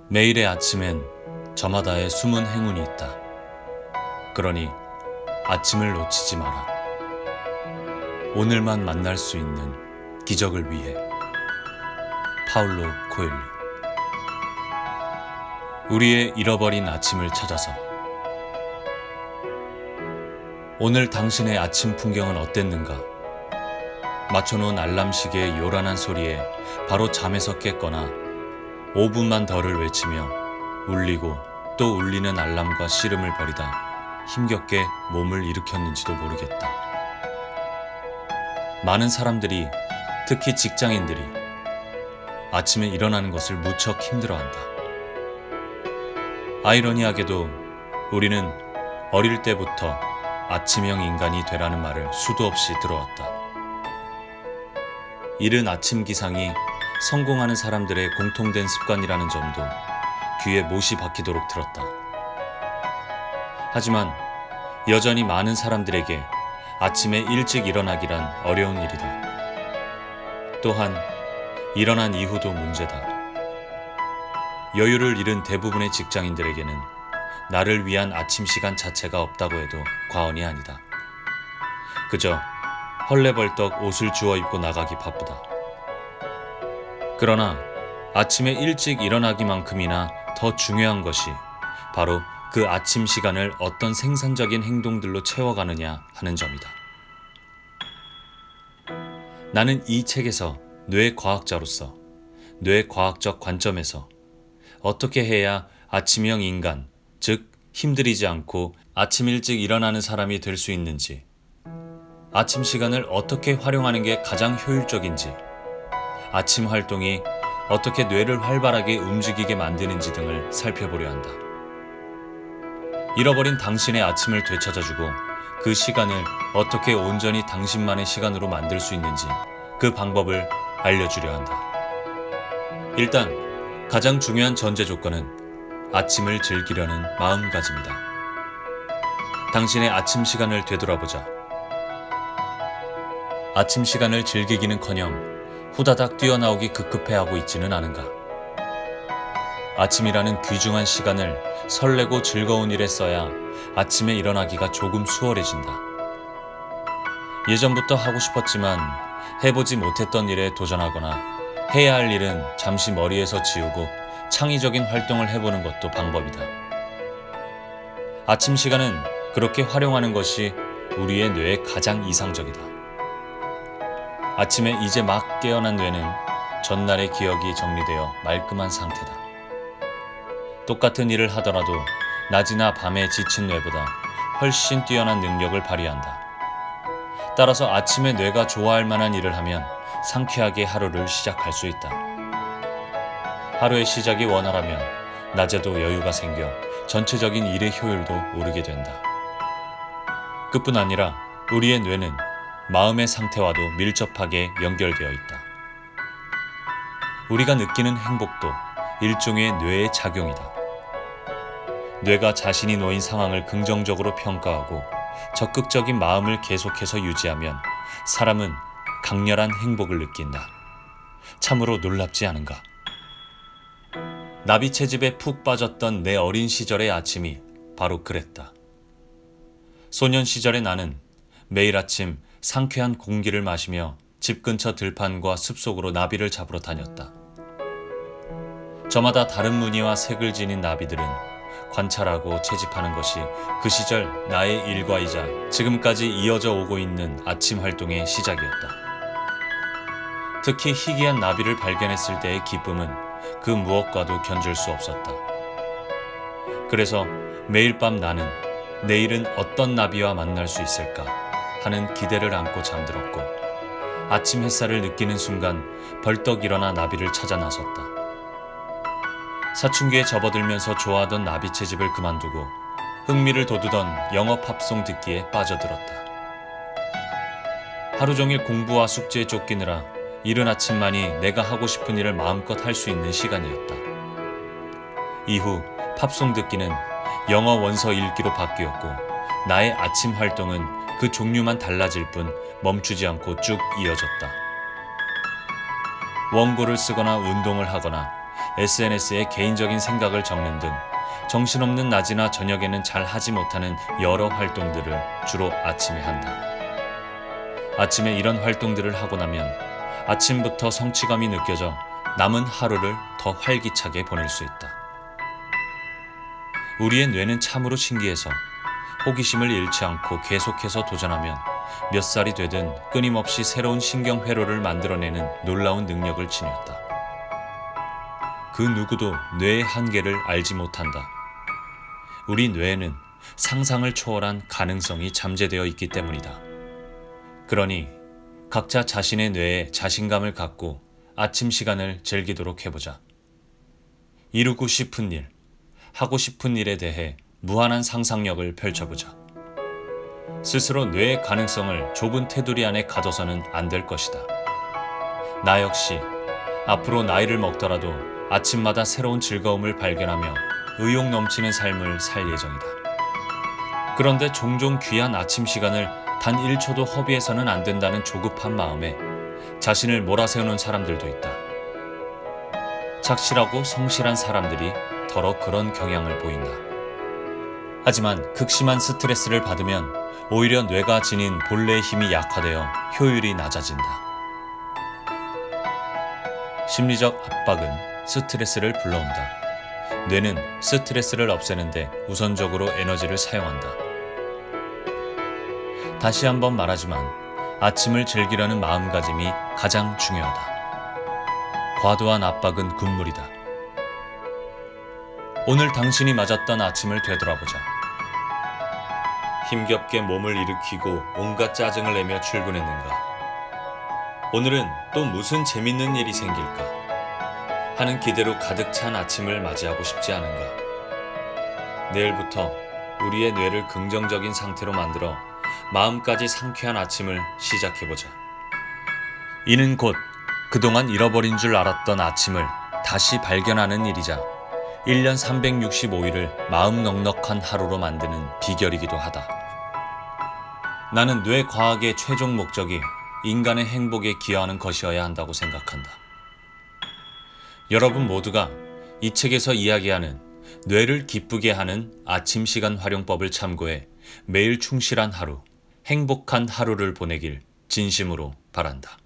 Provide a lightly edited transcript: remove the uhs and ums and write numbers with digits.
매일의 아침엔 저마다의 숨은 행운이 있다. 그러니 아침을 놓치지 마라. 오늘만 만날 수 있는 기적을 위해. 파울로 코엘류. 우리의 잃어버린 아침을 찾아서. 오늘 당신의 아침 풍경은 어땠는가? 맞춰놓은 알람 시계의 요란한 소리에 바로 잠에서 깼거나 5분만 더를 외치며 울리고 또 울리는 알람과 씨름을 벌이다 힘겹게 몸을 일으켰는지도 모르겠다. 많은 사람들이, 특히 직장인들이 아침에 일어나는 것을 무척 힘들어한다. 아이러니하게도 우리는 어릴 때부터 아침형 인간이 되라는 말을 수도 없이 들어왔다. 이른 아침 기상이 성공하는 사람들의 공통된 습관이라는 점도 귀에 못이 박히도록 들었다. 하지만 여전히 많은 사람들에게 아침에 일찍 일어나기란 어려운 일이다. 또한 일어난 이후도 문제다. 여유를 잃은 대부분의 직장인들에게는 나를 위한 아침 시간 자체가 없다고 해도 과언이 아니다. 그저 헐레벌떡 옷을 주워 입고 나가기 바쁘다. 그러나 아침에 일찍 일어나기만큼이나 더 중요한 것이 바로 그 아침 시간을 어떤 생산적인 행동들로 채워가느냐 하는 점이다. 나는 이 책에서 뇌과학자로서, 뇌과학적 관점에서 어떻게 해야 아침형 인간, 즉 힘들이지 않고 아침 일찍 일어나는 사람이 될 수 있는지, 아침 시간을 어떻게 활용하는 게 가장 효율적인지, 아침 활동이 어떻게 뇌를 활발하게 움직이게 만드는지 등을 살펴보려 한다. 잃어버린 당신의 아침을 되찾아주고 그 시간을 어떻게 온전히 당신만의 시간으로 만들 수 있는지 그 방법을 알려주려 한다. 일단 가장 중요한 전제 조건은 아침을 즐기려는 마음가짐이다. 당신의 아침 시간을 되돌아보자. 아침 시간을 즐기기는커녕 후다닥 뛰어나오기 급급해하고 있지는 않은가? 아침이라는 귀중한 시간을 설레고 즐거운 일에 써야 아침에 일어나기가 조금 수월해진다. 예전부터 하고 싶었지만 해보지 못했던 일에 도전하거나 해야 할 일은 잠시 머리에서 지우고 창의적인 활동을 해보는 것도 방법이다. 아침 시간은 그렇게 활용하는 것이 우리의 뇌에 가장 이상적이다. 아침에 이제 막 깨어난 뇌는 전날의 기억이 정리되어 말끔한 상태다. 똑같은 일을 하더라도 낮이나 밤에 지친 뇌보다 훨씬 뛰어난 능력을 발휘한다. 따라서 아침에 뇌가 좋아할 만한 일을 하면 상쾌하게 하루를 시작할 수 있다. 하루의 시작이 원활하면 낮에도 여유가 생겨 전체적인 일의 효율도 오르게 된다. 그뿐 아니라 우리의 뇌는 마음의 상태와도 밀접하게 연결되어 있다. 우리가 느끼는 행복도 일종의 뇌의 작용이다. 뇌가 자신이 놓인 상황을 긍정적으로 평가하고 적극적인 마음을 계속해서 유지하면 사람은 강렬한 행복을 느낀다. 참으로 놀랍지 않은가? 나비 채집에 푹 빠졌던 내 어린 시절의 아침이 바로 그랬다. 소년 시절의 나는 매일 아침 상쾌한 공기를 마시며 집 근처 들판과 숲속으로 나비를 잡으러 다녔다. 저마다 다른 무늬와 색을 지닌 나비들은 관찰하고 채집하는 것이 그 시절 나의 일과이자 지금까지 이어져 오고 있는 아침 활동의 시작이었다. 특히 희귀한 나비를 발견했을 때의 기쁨은 그 무엇과도 견줄 수 없었다. 그래서 매일 밤 나는 내일은 어떤 나비와 만날 수 있을까 하는 기대를 안고 잠들었고, 아침 햇살을 느끼는 순간 벌떡 일어나 나비를 찾아 나섰다. 사춘기에 접어들면서 좋아하던 나비 채집을 그만두고 흥미를 돋우던 영어 팝송 듣기에 빠져들었다. 하루 종일 공부와 숙제에 쫓기느라 이른 아침만이 내가 하고 싶은 일을 마음껏 할 수 있는 시간이었다. 이후 팝송 듣기는 영어 원서 읽기로 바뀌었고, 나의 아침 활동은 그 종류만 달라질 뿐 멈추지 않고 쭉 이어졌다. 원고를 쓰거나 운동을 하거나 SNS에 개인적인 생각을 적는 등 정신없는 낮이나 저녁에는 잘 하지 못하는 여러 활동들을 주로 아침에 한다. 아침에 이런 활동들을 하고 나면 아침부터 성취감이 느껴져 남은 하루를 더 활기차게 보낼 수 있다. 우리의 뇌는 참으로 신기해서 호기심을 잃지 않고 계속해서 도전하면 몇 살이 되든 끊임없이 새로운 신경 회로를 만들어내는 놀라운 능력을 지녔다. 그 누구도 뇌의 한계를 알지 못한다. 우리 뇌에는 상상을 초월한 가능성이 잠재되어 있기 때문이다. 그러니 각자 자신의 뇌에 자신감을 갖고 아침 시간을 즐기도록 해보자. 이루고 싶은 일, 하고 싶은 일에 대해 무한한 상상력을 펼쳐보자. 스스로 뇌의 가능성을 좁은 테두리 안에 가둬서는 안 될 것이다. 나 역시 앞으로 나이를 먹더라도 아침마다 새로운 즐거움을 발견하며 의욕 넘치는 삶을 살 예정이다. 그런데 종종 귀한 아침 시간을 단 1초도 허비해서는 안 된다는 조급한 마음에 자신을 몰아세우는 사람들도 있다. 착실하고 성실한 사람들이 더러 그런 경향을 보인다. 하지만 극심한 스트레스를 받으면 오히려 뇌가 지닌 본래의 힘이 약화되어 효율이 낮아진다. 심리적 압박은 스트레스를 불러온다. 뇌는 스트레스를 없애는데 우선적으로 에너지를 사용한다. 다시 한번 말하지만 아침을 즐기려는 마음가짐이 가장 중요하다. 과도한 압박은 군물이다. 오늘 당신이 맞았던 아침을 되돌아보자. 힘겹게 몸을 일으키고 온갖 짜증을 내며 출근했는가? 오늘은 또 무슨 재밌는 일이 생길까? 하는 기대로 가득 찬 아침을 맞이하고 싶지 않은가? 내일부터 우리의 뇌를 긍정적인 상태로 만들어 마음까지 상쾌한 아침을 시작해보자. 이는 곧 그동안 잃어버린 줄 알았던 아침을 다시 발견하는 일이자 1년 365일을 마음 넉넉한 하루로 만드는 비결이기도 하다. 나는 뇌 과학의 최종 목적이 인간의 행복에 기여하는 것이어야 한다고 생각한다. 여러분 모두가 이 책에서 이야기하는 뇌를 기쁘게 하는 아침 시간 활용법을 참고해 매일 충실한 하루, 행복한 하루를 보내길 진심으로 바란다.